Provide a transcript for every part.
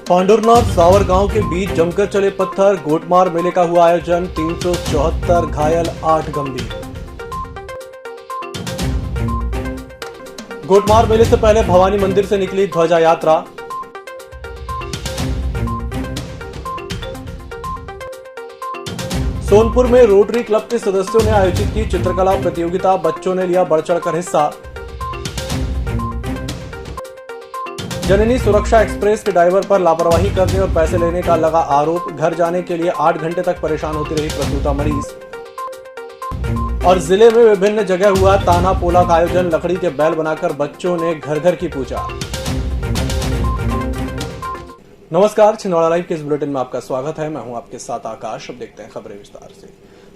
पांडुरनाथ सावर गांव के बीच जमकर चले पत्थर, गोटमार मेले का हुआ आयोजन, 374 घायल, 8 गंभीर। गोटमार मेले से पहले भवानी मंदिर से निकली ध्वजा यात्रा। सोनपुर में रोटरी क्लब के सदस्यों ने आयोजित की चित्रकला प्रतियोगिता, बच्चों ने लिया बढ़ चढ़कर हिस्सा। जननी सुरक्षा एक्सप्रेस के ड्राइवर पर लापरवाही करने और पैसे लेने का लगा आरोप, घर जाने के लिए 8 घंटे तक परेशान होती रही प्रसूता मरीज। और जिले में विभिन्न जगह हुआ ताना पोला का आयोजन, लकड़ी के बैल बनाकर बच्चों ने घर घर की पूजा। नमस्कार, छिंदवाड़ा लाइव के इस बुलेटिन में आपका स्वागत है। मैं हूं आपके साथ आकाश। अब देखते हैं खबरें विस्तार से।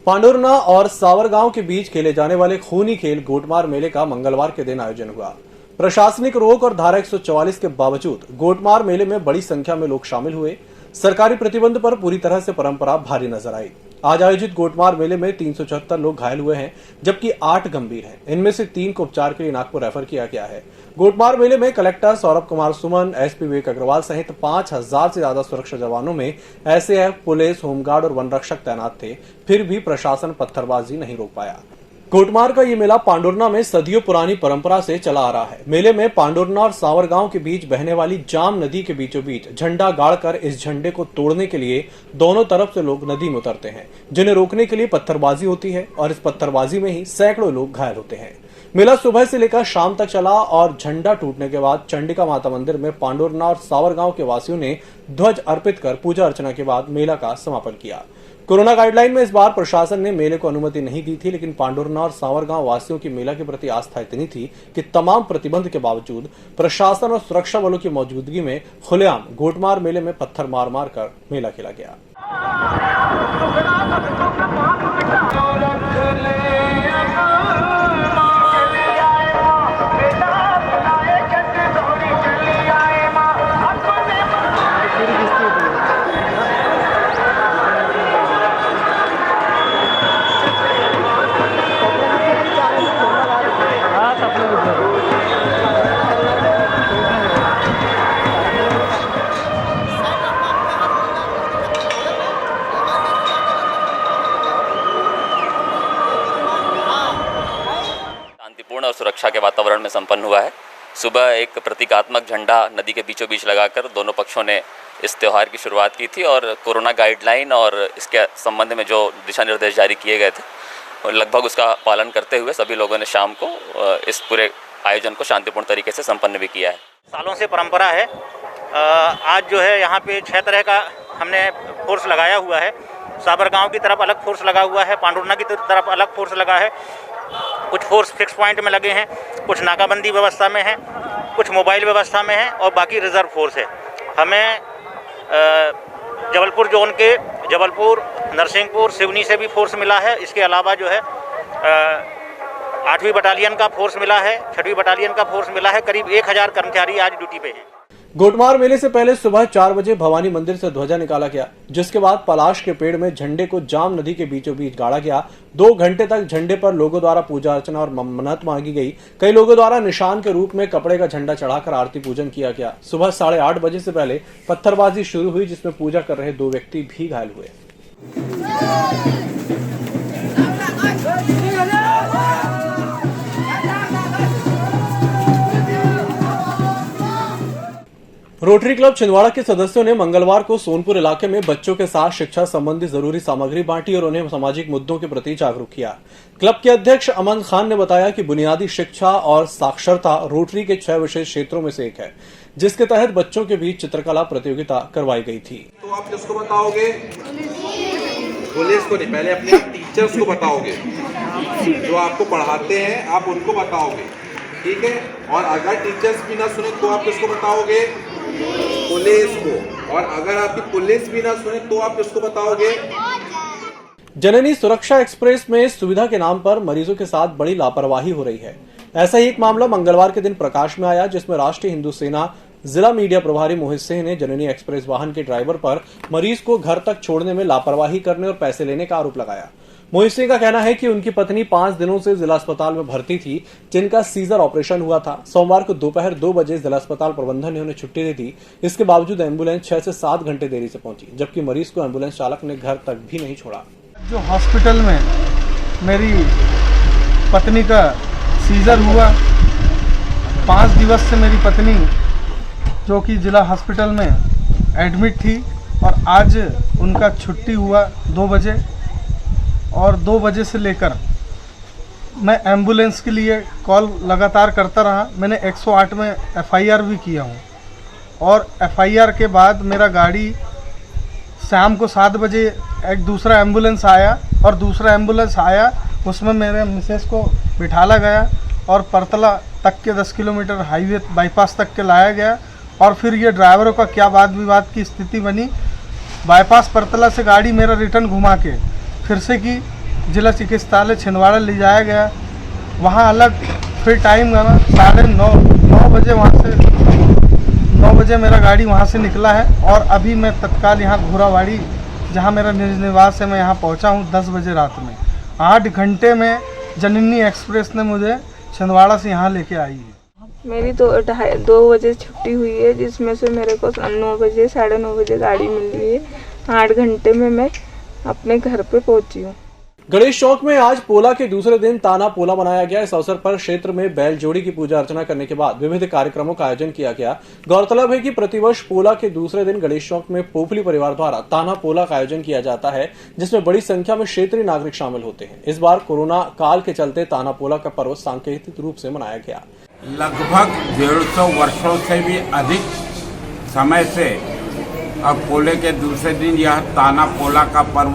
पांडुरना और सावर गांव के बीच खेले जाने वाले खूनी खेल गोटमार मेले का मंगलवार के दिन आयोजन हुआ। प्रशासनिक रोक और धारा 144 के बावजूद गोटमार मेले में बड़ी संख्या में लोग शामिल हुए। सरकारी प्रतिबंध पर पूरी तरह से परंपरा भारी नजर आई। आज आयोजित गोटमार मेले में 374 लोग घायल हुए हैं, जबकि 8 गंभीर हैं। इनमें से 3 को उपचार के लिए नागपुर रेफर किया गया है। गोटमार मेले में कलेक्टर सौरभ कुमार सुमन, एसपी विवेक अग्रवाल सहित 5000 से ज्यादा सुरक्षा जवानों में एसएएफ, पुलिस, होमगार्ड और वन रक्षक तैनात थे। फिर भी प्रशासन पत्थरबाजी नहीं रोक पाया। गोटमार का ये मेला पांडुरना में सदियों पुरानी परंपरा से चला आ रहा है। मेले में पांडुरना और सावर गांव के बीच बहने वाली जाम नदी के बीचों बीच झंडा गाड़कर इस झंडे को तोड़ने के लिए दोनों तरफ से लोग नदी में उतरते हैं, जिन्हें रोकने के लिए पत्थरबाजी होती है और इस पत्थरबाजी में ही सैकड़ों लोग घायल होते हैं। मेला सुबह से लेकर शाम तक चला और झंडा टूटने के बाद चंडिका माता मंदिर में पांडुरना और सावर गांव के वासियों ने ध्वज अर्पित कर पूजा अर्चना के बाद मेला का समापन किया। कोरोना गाइडलाइन में इस बार प्रशासन ने मेले को अनुमति नहीं दी थी, लेकिन पांडुरना और सावर गांव वासियों की मेला के प्रति आस्था इतनी थी कि तमाम प्रतिबंध के बावजूद प्रशासन और सुरक्षा बलों की मौजूदगी में खुलेआम गोटमार मेले में पत्थर मार मार कर मेला खेला गया। शांतिपूर्ण और सुरक्षा के वातावरण में संपन्न हुआ है। सुबह एक प्रतीकात्मक झंडा नदी के बीचों बीच लगाकर दोनों पक्षों ने इस त्यौहार की शुरुआत की थी और कोरोना गाइडलाइन और इसके संबंध में जो दिशा निर्देश जारी किए गए थे, लगभग उसका पालन करते हुए सभी लोगों ने शाम को इस पूरे आयोजन को शांतिपूर्ण तरीके से संपन्न भी किया है। सालों से परंपरा है। आज जो है यहाँ पे 6 तरह का हमने फोर्स लगाया हुआ है। सावर गांव की तरफ अलग फोर्स लगा हुआ है, पांडुरना की तरफ अलग फोर्स लगा है। कुछ फोर्स फिक्स पॉइंट में लगे हैं, कुछ नाकाबंदी व्यवस्था में हैं, कुछ मोबाइल व्यवस्था में हैं और बाकी रिजर्व फोर्स है। हमें जबलपुर जोन के जबलपुर, नरसिंहपुर, सिवनी से भी फोर्स मिला है। इसके अलावा जो है 8वीं बटालियन का फोर्स मिला है, 6वीं बटालियन का फोर्स मिला है। करीब 1000 कर्मचारी आज ड्यूटी पे हैं। गोटमार मेले से पहले सुबह 4 बजे भवानी मंदिर से ध्वजा निकाला गया, जिसके बाद पलाश के पेड़ में झंडे को जाम नदी के बीचों बीच गाड़ा गया। 2 घंटे तक झंडे पर लोगों द्वारा पूजा अर्चना और मन्नत मांगी गई। कई लोगों द्वारा निशान के रूप में कपड़े का झंडा चढ़ाकर आरती पूजन किया गया। सुबह 8:30 बजे से पहले पत्थरबाजी शुरू हुई, जिसमें पूजा कर रहे 2 व्यक्ति भी घायल हुए। रोटरी क्लब छिंदवाड़ा के सदस्यों ने मंगलवार को सोनपुर इलाके में बच्चों के साथ शिक्षा संबंधी जरूरी सामग्री बांटी और उन्हें सामाजिक मुद्दों के प्रति जागरूक किया। क्लब के अध्यक्ष अमन खान ने बताया कि बुनियादी शिक्षा और साक्षरता रोटरी के 6 विशेष क्षेत्रों में से एक है, जिसके तहत बच्चों के बीच चित्रकला प्रतियोगिता करवाई गई थी। तो आप किसको बताओगे? पुलिस को नहीं, पहले अपने टीचर्स को बताओगे, जो आपको पढ़ाते हैं आप उनको बताओगे, ठीक है। और अगर टीचर्स भी ना सुने तो आप किसको बताओगे? पुलिस को। और अगर आपकी पुलिस भी ना सुने तो आप किसको बताओगे? जननी सुरक्षा एक्सप्रेस में सुविधा के नाम पर मरीजों के साथ बड़ी लापरवाही हो रही है। ऐसा ही एक मामला मंगलवार के दिन प्रकाश में आया, जिसमें राष्ट्रीय हिंदू सेना जिला मीडिया प्रभारी मोहित सिंह ने जननी एक्सप्रेस वाहन के ड्राइवर पर मरीज को घर तक छोड़ने में लापरवाही करने और पैसे लेने का आरोप लगाया। मोहित सिंह का कहना है कि उनकी पत्नी 5 दिनों से जिला अस्पताल में भर्ती थी, जिनका सीजर ऑपरेशन हुआ था। सोमवार को दोपहर 2 बजे जिला अस्पताल प्रबंधन ने उन्हें छुट्टी दे दी। इसके बावजूद एम्बुलेंस 6 से 7 घंटे देरी से पहुंची, जबकि मरीज को एम्बुलेंस चालक ने घर तक भी नहीं छोड़ा। जो हॉस्पिटल में मेरी पत्नी का सीजर हुआ, 5 दिवस से मेरी पत्नी जो कि जिला हॉस्पिटल में एडमिट थी और आज उनका छुट्टी हुआ 2 बजे और 2 बजे से लेकर मैं एम्बुलेंस के लिए कॉल लगातार करता रहा। मैंने 108 में FIR भी किया हूँ और FIR के बाद मेरा गाड़ी शाम को 7 बजे एक दूसरा एम्बुलेंस आया और दूसरा एम्बुलेंस आया, उसमें मेरे मिसेस को बिठाला गया और परतला तक के 10 किलोमीटर हाईवे बाईपास तक के लाया गया। और फिर ये ड्राइवरों का क्या वाद विवाद की स्थिति बनी, बाईपास परतला से गाड़ी मेरा रिटर्न घुमा के फिर से कि जिला चिकित्सालय छिंदवाड़ा ले जाया गया। वहाँ अलग फिर टाइम गया 9:30 बजे, वहाँ से 9 बजे मेरा गाड़ी वहाँ से निकला है और अभी मैं तत्काल यहाँ घोरावाड़ी जहाँ मेरा निज निवास है, मैं यहाँ पहुँचा हूँ 10 बजे रात में। 8 घंटे में जननी एक्सप्रेस ने मुझे छिंदवाड़ा से यहाँ लेके आई है। मेरी 2 बजे छुट्टी हुई है, जिसमें से मेरे को 9 बजे 9:30 बजे गाड़ी मिल रही है। 8 घंटे में मैं अपने घर पे पहुंची हूँ। गणेश चौक में आज पोला के दूसरे दिन ताना पोला मनाया गया। इस अवसर पर क्षेत्र में बैल जोड़ी की पूजा अर्चना करने के बाद विविध कार्यक्रमों का आयोजन किया गया। गौरतलब है कि प्रतिवर्ष पोला के दूसरे दिन गणेश चौक में पोपली परिवार द्वारा ताना पोला का आयोजन किया जाता है, जिसमें बड़ी संख्या में क्षेत्रीय नागरिक शामिल होते हैं। इस बार कोरोना काल के चलते ताना पोला का पर्व सांकेतिक रूप से मनाया गया। लगभग 150 वर्षों से भी अधिक समय से अब पोले के दूसरे दिन यह ताना पोला का पर्व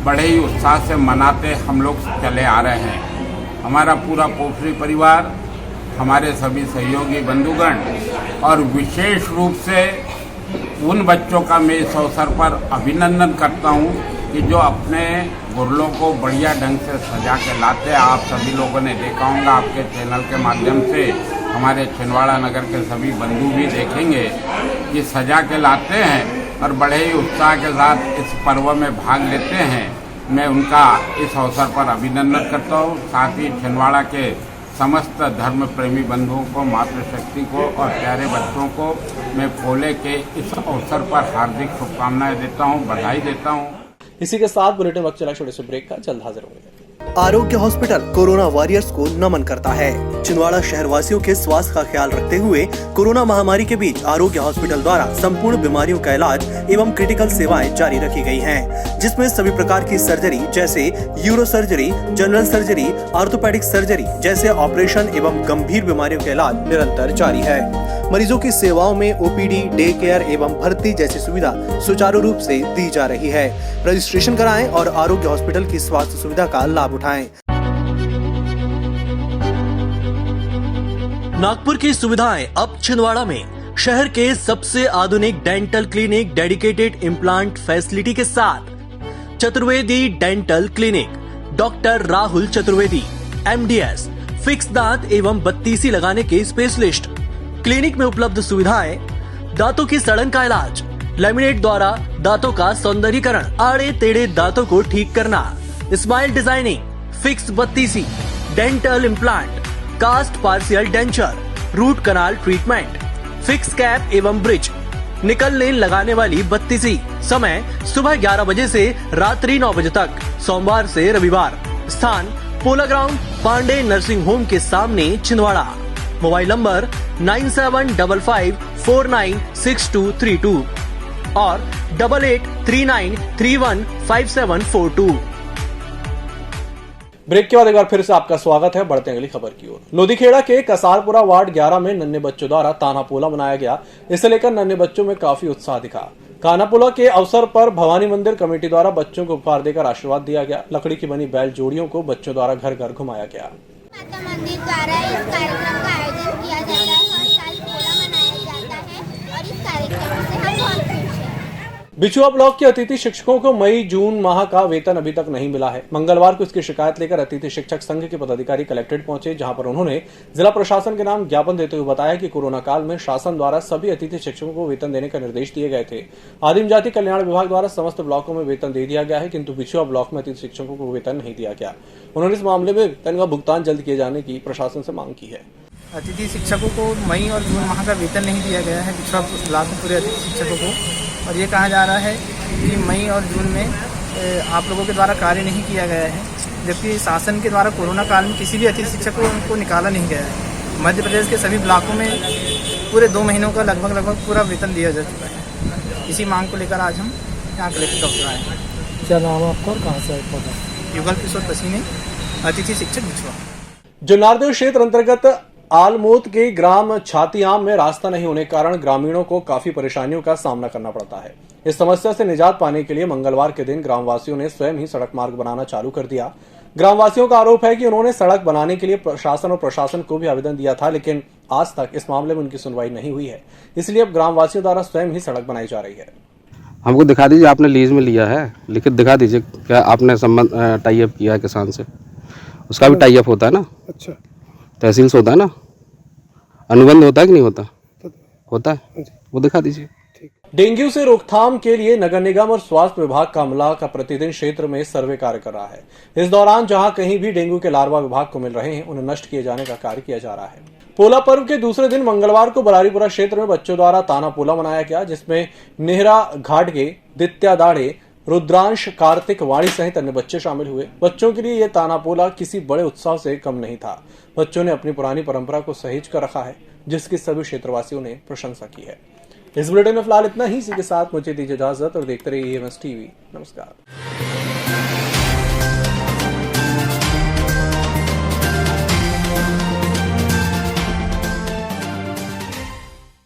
बड़े ही उत्साह से मनाते हम लोग चले आ रहे हैं। हमारा पूरा पोखरी परिवार, हमारे सभी सहयोगी बंधुगण और विशेष रूप से उन बच्चों का मैं इस अवसर पर अभिनंदन करता हूं कि जो अपने गुरलों को बढ़िया ढंग से सजा के लाते। आप सभी लोगों ने देखा होगा, आपके चैनल के माध्यम से हमारे छिंदवाड़ा नगर के सभी बंधु भी देखेंगे कि सजा के लाते हैं और बड़े ही उत्साह के साथ इस पर्व में भाग लेते हैं। मैं उनका इस अवसर पर अभिनंदन करता हूँ। साथ ही छिंदवाड़ा के समस्त धर्म प्रेमी बंधुओं को, मातृशक्ति को और प्यारे बच्चों को मैं पोले के इस अवसर पर हार्दिक शुभकामनाएं देता हूँ, बधाई देता हूँ। इसी के साथ बुलेटिन वक्त चला छोटे से ब्रेक का, जल्द हाजिर होंगे। आरोग्य हॉस्पिटल कोरोना वॉरियर्स को नमन करता है। छिंदवाड़ा शहरवासियों के स्वास्थ्य का ख्याल रखते हुए कोरोना महामारी के बीच आरोग्य हॉस्पिटल द्वारा संपूर्ण बीमारियों का इलाज एवं क्रिटिकल सेवाएं जारी रखी गई हैं, जिसमें सभी प्रकार की सर्जरी जैसे euro surgery, general surgery, orthopaedic surgery जैसे ऑपरेशन एवं गंभीर बीमारियों का इलाज निरंतर जारी है। मरीजों की सेवाओं में OPD, डे केयर एवं भर्ती जैसी सुविधा सुचारू रूप से दी जा रही है। रजिस्ट्रेशन कराएं और आरोग्य हॉस्पिटल की स्वास्थ्य सुविधा का लाभ उठाएं। नागपुर की सुविधाएं अब छिंदवाड़ा में। शहर के सबसे आधुनिक dental clinic dedicated implant facility के साथ Chaturvedi dental clinic, doctor Rahul Chaturvedi MDS, fix दांत एवं बत्तीसी लगाने के स्पेशलिस्ट। क्लिनिक में उपलब्ध सुविधाएं: दांतों की सड़न का इलाज, लैमिनेट द्वारा दांतों का सौंदर्यीकरण, आड़े टेढ़े दांतों को ठीक करना, स्माइल डिजाइनिंग, फिक्स बत्तीसी, dental implant, cast partial denture, root canal treatment, fix cap एवं ब्रिज, निकल लेन लगाने वाली बत्तीसी। समय सुबह 11 बजे से रात्रि 9 बजे तक, सोमवार से रविवार। स्थान पोला ग्राउंड, पांडे नर्सिंग होम के सामने, छिंदवाड़ा। मोबाइल नंबर 9755496232 और 8839315742। ब्रेक के बाद एक बार फिर से आपका स्वागत है। बढ़ते हैं अगली खबर की ओर। लोधीखेड़ा के कसारपुरा वार्ड 11 में नन्हे बच्चों द्वारा ताना पोला मनाया गया। इसे लेकर नन्हे बच्चों में काफी उत्साह दिखा। काना पोला के अवसर पर भवानी मंदिर कमेटी द्वारा बच्चों को उपहार देकर आशीर्वाद दिया गया। लकड़ी की बनी बैल जोड़ियों को बच्चों द्वारा घर घर घुमाया गया। माता मंदिर द्वारा इस कार्यक्रम का आयोजन किया जाता है। हर साल पोला मनाया जाता है और इस कार्यक्रम से हम बहुत खुश हैं। बिचुआ ब्लॉक के अतिथि शिक्षकों को मई जून माह का वेतन अभी तक नहीं मिला है। मंगलवार को इसकी शिकायत लेकर अतिथि शिक्षक संघ के पदाधिकारी कलेक्ट्रेट पहुंचे, जहां पर उन्होंने जिला प्रशासन के नाम ज्ञापन देते हुए बताया कि कोरोना काल में शासन द्वारा सभी अतिथि शिक्षकों को वेतन देने का निर्देश दिए गए थे। आदिम जाति कल्याण विभाग द्वारा समस्त ब्लॉकों में वेतन दे दिया गया है, किंतु बिचुआ ब्लॉक में अतिथि शिक्षकों को वेतन नहीं दिया गया। उन्होंने इस मामले में वेतन का भुगतान जल्द किए जाने की प्रशासन से मांग की है। अतिथि शिक्षकों को मई और जून माह का वेतन नहीं दिया गया है बिचुआ ब्लॉक में पूरे अतिथि शिक्षकों को, और ये कहा जा रहा है कि मई और जून में आप लोगों के द्वारा कार्य नहीं किया गया है, जबकि शासन के द्वारा कोरोना काल में किसी भी अतिथि शिक्षक को निकाला नहीं गया है। मध्य प्रदेश के सभी ब्लॉकों में पूरे 2 महीनों का लगभग पूरा वेतन दिया जा चुका है। इसी मांग को लेकर आज हम यहाँ कलेक्टर दफ्तर आए हैं। क्या नाम है आपका और कहाँ से आए? युगल किशोर पसीने, अतिथि शिक्षक बिचुआ। जुन्नारदेव क्षेत्र अंतर्गत आलमोद के ग्राम छातियाम में रास्ता नहीं होने के कारण ग्रामीणों को काफी परेशानियों का सामना करना पड़ता है। इस समस्या से निजात पाने के लिए मंगलवार के दिन ग्रामवासियों ने स्वयं ही सड़क मार्ग बनाना चालू कर दिया। ग्रामवासियों का आरोप है कि उन्होंने सड़क बनाने के लिए प्रशासन और प्रशासन को भी आवेदन दिया था, लेकिन आज तक इस मामले में उनकी सुनवाई नहीं हुई है। इसलिए अब ग्रामवासियों द्वारा स्वयं ही सड़क बनाई जा रही है। हमको दिखा दीजिए, आपने लीज में लिया है, लिखित दिखा दीजिए क्या आपने संबंध टाई अप किया है किसान से। उसका भी टाई अप होता है ना। अच्छा, तहसील से होता है ना, अनुबंध होता है कि नहीं होता? होता है, वो दिखा दीजिए। डेंगू से रोकथाम के लिए नगर निगम और स्वास्थ्य विभाग का अमला का प्रतिदिन क्षेत्र में सर्वे कार्य कर रहा है। इस दौरान जहां कहीं भी डेंगू के लार्वा विभाग को मिल रहे हैं, उन्हें नष्ट किए जाने का कार्य किया जा रहा है। पोला पर्व के दूसरे दिन मंगलवार को बरारीपुरा क्षेत्र में बच्चों द्वारा ताना पोला मनाया गया, जिसमें नेहरा घाटगे, दित्या दाढ़े, रुद्रांश, कार्तिक, वाणी सहित अन्य बच्चे शामिल हुए। बच्चों के लिए यह ताना पोला किसी बड़े उत्साह से कम नहीं था। बच्चों ने अपनी पुरानी परंपरा को सहेज कर रखा है, जिसकी सभी क्षेत्रवासियों ने प्रशंसा की है। इस बुलेटिन में फिलहाल इतना ही। इसी के साथ मुझे दीजिए इजाजत और देखते रहिए EMS TV। नमस्कार।